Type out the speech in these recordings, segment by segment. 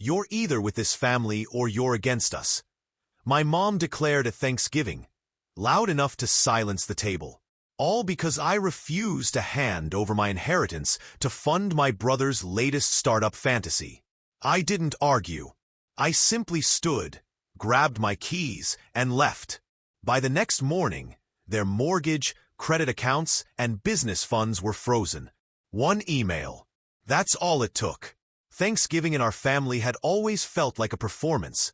You're either with this family or you're against us. My mom declared at Thanksgiving, loud enough to silence the table. All because I refused to hand over my inheritance to fund my brother's latest startup fantasy. I didn't argue. I simply stood, grabbed my keys, and left. By the next morning, their mortgage, credit accounts, and business funds were frozen. One email. That's all it took. Thanksgiving in our family had always felt like a performance.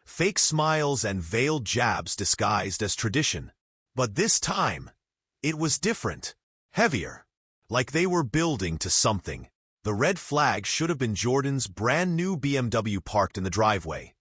Fake smiles and veiled jabs disguised as tradition. But this time, it was different. Heavier. Like they were building to something. The red flag should have been Jordan's brand new BMW parked in the driveway.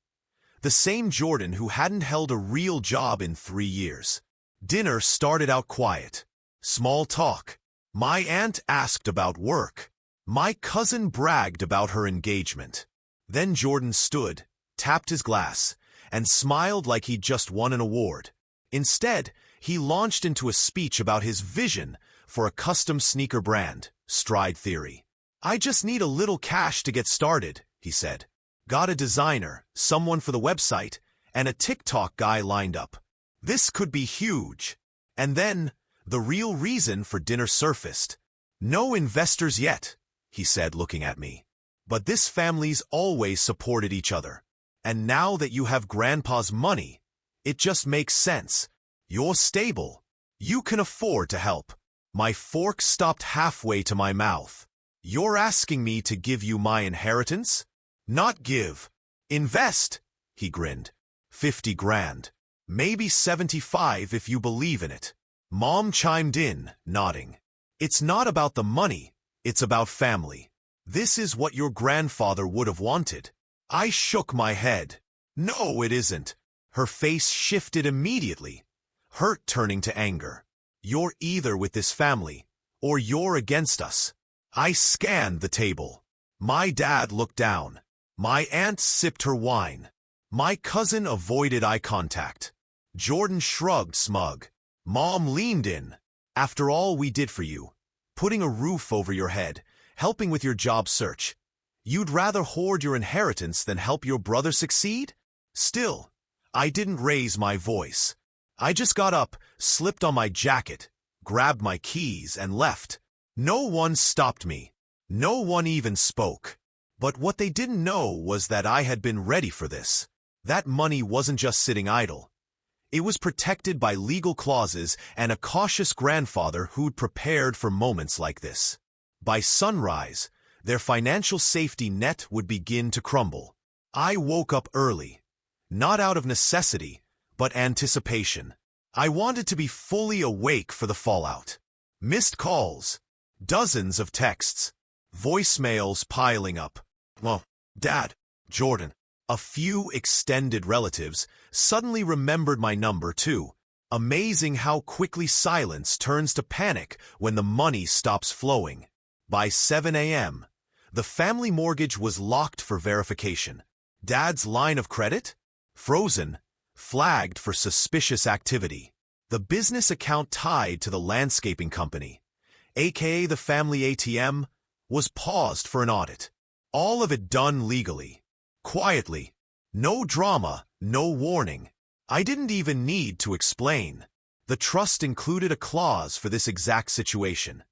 The same Jordan who hadn't held a real job in 3 years. Dinner started out quiet. Small talk. My aunt asked about work. My cousin bragged about her engagement. Then Jordan stood, tapped his glass, and smiled like he'd just won an award. Instead, he launched into a speech about his vision for a custom sneaker brand, Stride Theory. I just need a little cash to get started, he said. Got a designer, someone for the website, and a TikTok guy lined up. This could be huge. And then, the real reason for dinner surfaced. No investors yet, he said, looking at me. But this family's always supported each other. And now that you have Grandpa's money, it just makes sense. You're stable. You can afford to help. My fork stopped halfway to my mouth. You're asking me to give you my inheritance? Not give. Invest, he grinned. 50 grand. Maybe 75 if you believe in it. Mom chimed in, nodding. It's not about the money, it's about family. This is what your grandfather would have wanted. I shook my head. No, it isn't. Her face shifted immediately, hurt turning to anger. You're either with this family, or you're against us. I scanned the table. My dad looked down. My aunt sipped her wine. My cousin avoided eye contact. Jordan shrugged smug. Mom leaned in. After all we did for you, putting a roof over your head, helping with your job search, you'd rather hoard your inheritance than help your brother succeed? Still, I didn't raise my voice. I just got up, slipped on my jacket, grabbed my keys, and left. No one stopped me. No one even spoke. But what they didn't know was that I had been ready for this. That money wasn't just sitting idle. It was protected by legal clauses and a cautious grandfather who'd prepared for moments like this. By sunrise, their financial safety net would begin to crumble. I woke up early. Not out of necessity, but anticipation. I wanted to be fully awake for the fallout. Missed calls. Dozens of texts. Voicemails piling up. Well, Dad, Jordan. A few extended relatives suddenly remembered my number too. Amazing how quickly silence turns to panic when the money stops flowing. By 7 a.m., the family mortgage was locked for verification. Dad's line of credit? Frozen, flagged for suspicious activity. The business account tied to the landscaping company, aka the family ATM, was paused for an audit. All of it done legally. Quietly. No drama, no warning. I didn't even need to explain. The trust included a clause for this exact situation.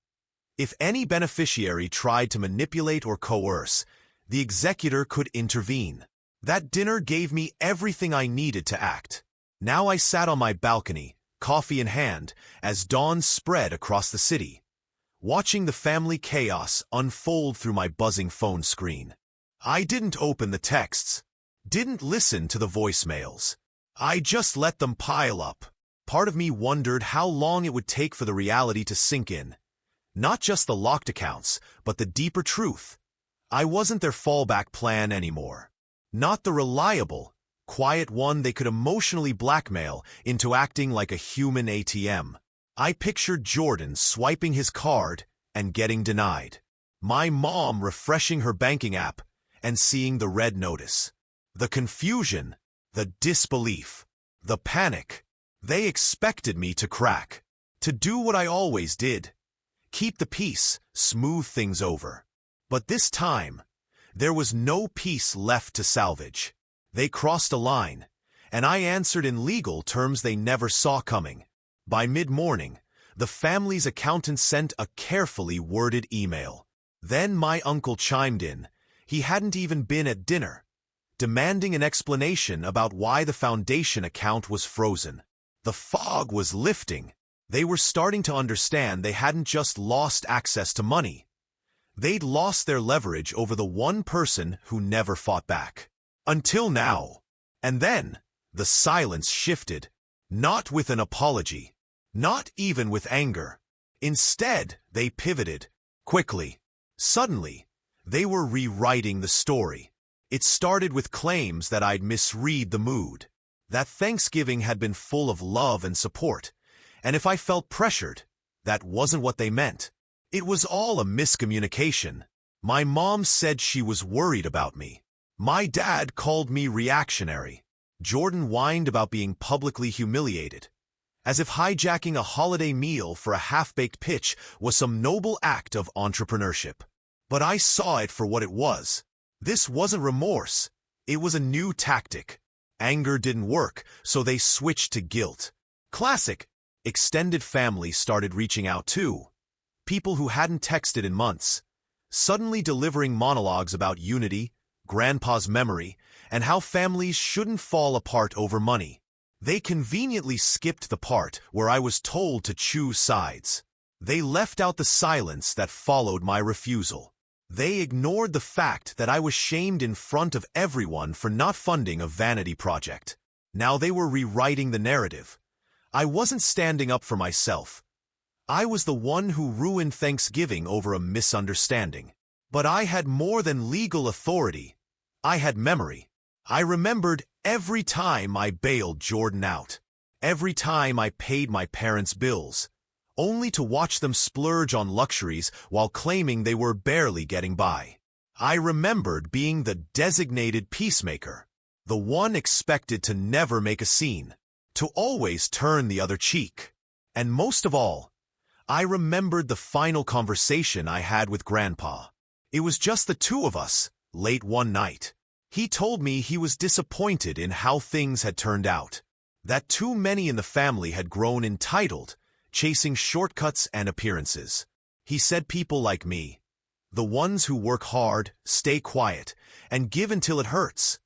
If any beneficiary tried to manipulate or coerce, the executor could intervene. That dinner gave me everything I needed to act. Now I sat on my balcony, coffee in hand, as dawn spread across the city, watching the family chaos unfold through my buzzing phone screen. I didn't open the texts, didn't listen to the voicemails. I just let them pile up. Part of me wondered how long it would take for the reality to sink in. Not just the locked accounts, but the deeper truth. I wasn't their fallback plan anymore. Not the reliable, quiet one they could emotionally blackmail into acting like a human ATM. I pictured Jordan swiping his card and getting denied. My mom refreshing her banking app and seeing the red notice. The confusion, the disbelief, the panic. They expected me to crack, to do what I always did. Keep the peace, smooth things over. But this time, There was no piece left to salvage. They crossed a line, and I answered in legal terms they never saw coming. By mid-morning, the family's accountant sent a carefully worded email. Then my uncle chimed in. He hadn't even been at dinner, demanding an explanation about why the foundation account was frozen. The fog was lifting. They were starting to understand they hadn't just lost access to money. They'd lost their leverage over the one person who never fought back. Until now. And then, the silence shifted. Not with an apology. Not even with anger. Instead, they pivoted. Quickly. Suddenly, they were rewriting the story. It started with claims that I'd misread the mood. That Thanksgiving had been full of love and support. And if I felt pressured, that wasn't what they meant. It was all a miscommunication. My mom said she was worried about me. My dad called me reactionary. Jordan whined about being publicly humiliated, as if hijacking a holiday meal for a half-baked pitch was some noble act of entrepreneurship. But I saw it for what it was. This wasn't remorse. It was a new tactic. Anger didn't work, so they switched to guilt. Classic. Extended family started reaching out too. People who hadn't texted in months, suddenly delivering monologues about unity, grandpa's memory, and how families shouldn't fall apart over money. They conveniently skipped the part where I was told to choose sides. They left out the silence that followed my refusal. They ignored the fact that I was shamed in front of everyone for not funding a vanity project. Now they were rewriting the narrative. I wasn't standing up for myself. I was the one who ruined Thanksgiving over a misunderstanding. But I had more than legal authority. I had memory. I remembered every time I bailed Jordan out. Every time I paid my parents' bills, only to watch them splurge on luxuries while claiming they were barely getting by. I remembered being the designated peacemaker, the one expected to never make a scene, to always turn the other cheek. And most of all, I remembered the final conversation I had with Grandpa. It was just the two of us, late one night. He told me he was disappointed in how things had turned out, that too many in the family had grown entitled, chasing shortcuts and appearances. He said people like me, the ones who work hard, stay quiet, and give until it hurts,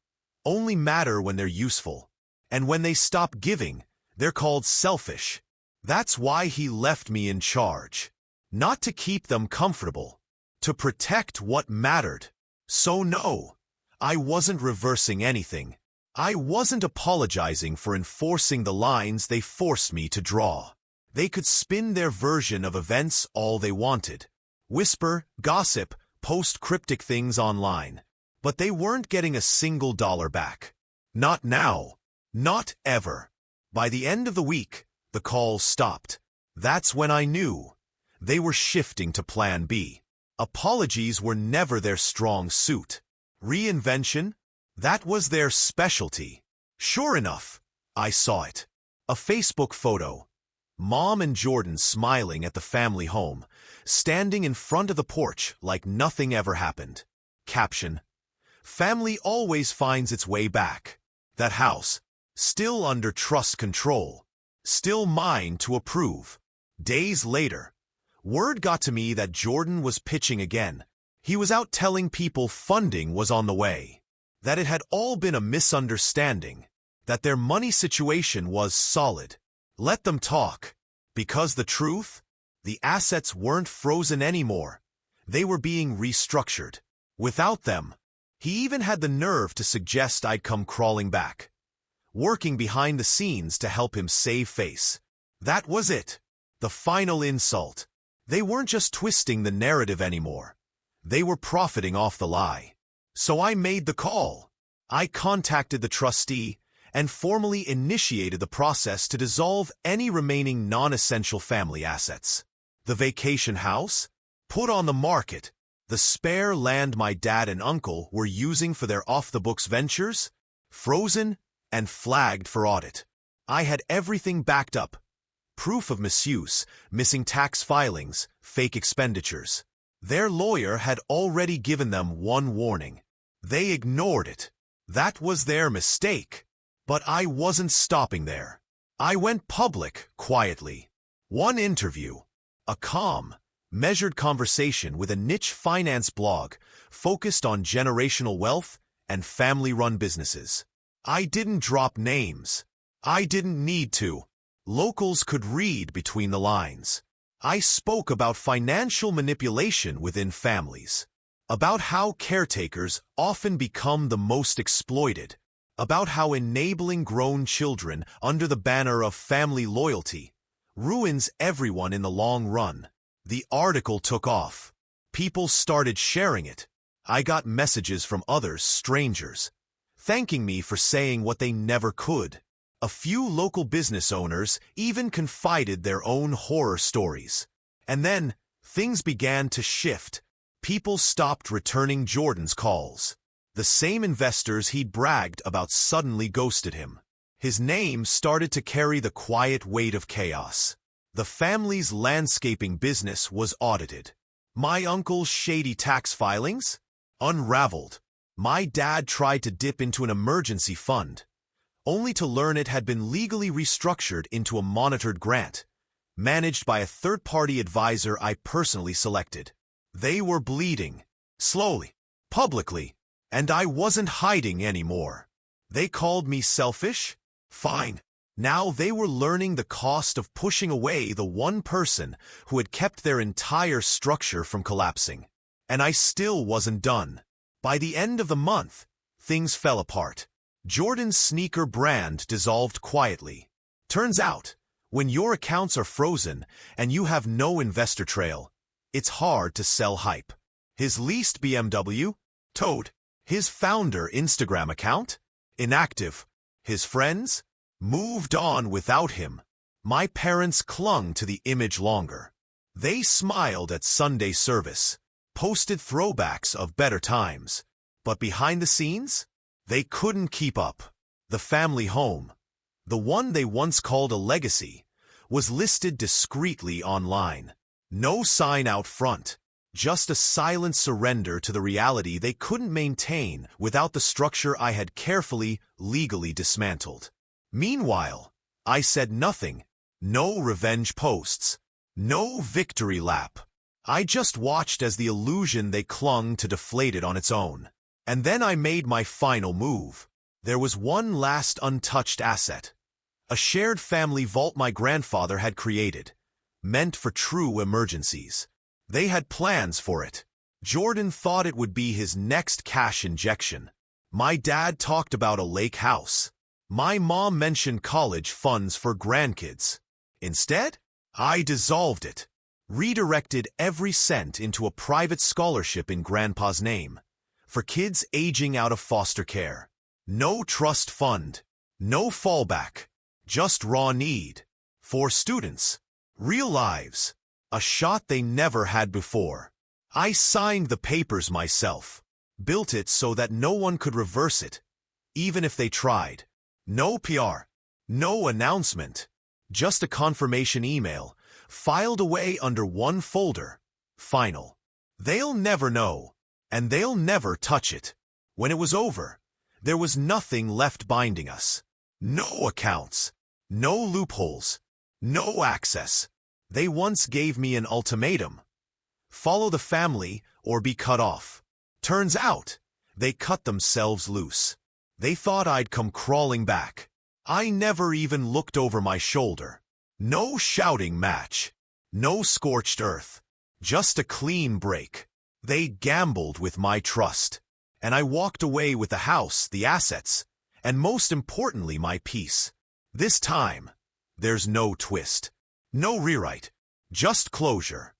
only matter when they're useful. And when they stop giving, they're called selfish. That's why he left me in charge. Not to keep them comfortable, to protect what mattered. So no, I wasn't reversing anything. I wasn't apologizing for enforcing the lines they forced me to draw. They could spin their version of events all they wanted. Whisper, gossip, post cryptic things online. But they weren't getting a single dollar back. Not now. Not ever. By the end of the week, the calls stopped. That's when I knew. They were shifting to Plan B. Apologies were never their strong suit. Reinvention? That was their specialty. Sure enough, I saw it. A Facebook photo. Mom and Jordan smiling at the family home, standing in front of the porch like nothing ever happened. Caption: family always finds its way back. That house, still under trust control, still mine to approve. Days later, word got to me that Jordan was pitching again. He was out telling people funding was on the way, that it had all been a misunderstanding, that their money situation was solid. Let them talk. Because the truth, the assets weren't frozen anymore. They were being restructured. Without them, he even had the nerve to suggest I'd come crawling back, working behind the scenes to help him save face. That was it. The final insult. They weren't just twisting the narrative anymore. They were profiting off the lie. So I made the call. I contacted the trustee and formally initiated the process to dissolve any remaining non-essential family assets. The vacation house? Put on the market. The spare land my dad and uncle were using for their off-the-books ventures? Frozen and flagged for audit. I had everything backed up. Proof of misuse, missing tax filings, fake expenditures. Their lawyer had already given them one warning. They ignored it. That was their mistake. But I wasn't stopping there. I went public quietly. One interview, a calm, measured conversation with a niche finance blog focused on generational wealth and family-run businesses. I didn't drop names. I didn't need to. Locals could read between the lines. I spoke about financial manipulation within families, about how caretakers often become the most exploited, about how enabling grown children under the banner of family loyalty ruins everyone in the long run. The article took off. People started sharing it. I got messages from others, strangers, thanking me for saying what they never could. A few local business owners even confided their own horror stories. And then, things began to shift. People stopped returning Jordan's calls. The same investors he'd bragged about suddenly ghosted him. His name started to carry the quiet weight of chaos. The family's landscaping business was audited. My uncle's shady tax filings? Unraveled. My dad tried to dip into an emergency fund, only to learn it had been legally restructured into a monitored grant, managed by a third-party advisor I personally selected. They were bleeding, slowly, publicly, and I wasn't hiding anymore. They called me selfish? Fine. Now they were learning the cost of pushing away the one person who had kept their entire structure from collapsing. And I still wasn't done. By the end of the month, things fell apart. Jordan's sneaker brand dissolved quietly. Turns out, when your accounts are frozen and you have no investor trail, it's hard to sell hype. His leased BMW? Towed. His founder Instagram account? Inactive. His friends? Moved on without him. My parents clung to the image longer. They smiled at Sunday service, posted throwbacks of better times. But behind the scenes, they couldn't keep up. The family home, the one they once called a legacy, was listed discreetly online. No sign out front, just a silent surrender to the reality they couldn't maintain without the structure I had carefully, legally dismantled. Meanwhile, I said nothing. No revenge posts. No victory lap. I just watched as the illusion they clung to deflated on its own. And then I made my final move. There was one last untouched asset. A shared family vault my grandfather had created, meant for true emergencies. They had plans for it. Jordan thought it would be his next cash injection. My dad talked about a lake house. My mom mentioned college funds for grandkids. Instead, I dissolved it, redirected every cent into a private scholarship in Grandpa's name, for kids aging out of foster care. No trust fund, no fallback, just raw need. For students, real lives, a shot they never had before. I signed the papers myself, built it so that no one could reverse it, even if they tried. No PR, no announcement, just a confirmation email, filed away under one folder. Final. They'll never know, and they'll never touch it. When it was over, there was nothing left binding us. No accounts, no loopholes, no access. They once gave me an ultimatum. Follow the family or be cut off. Turns out, they cut themselves loose. They thought I'd come crawling back. I never even looked over my shoulder. No shouting match. No scorched earth. Just a clean break. They gambled with my trust. And I walked away with the house, the assets, and most importantly, my peace. This time, there's no twist. No rewrite. Just closure.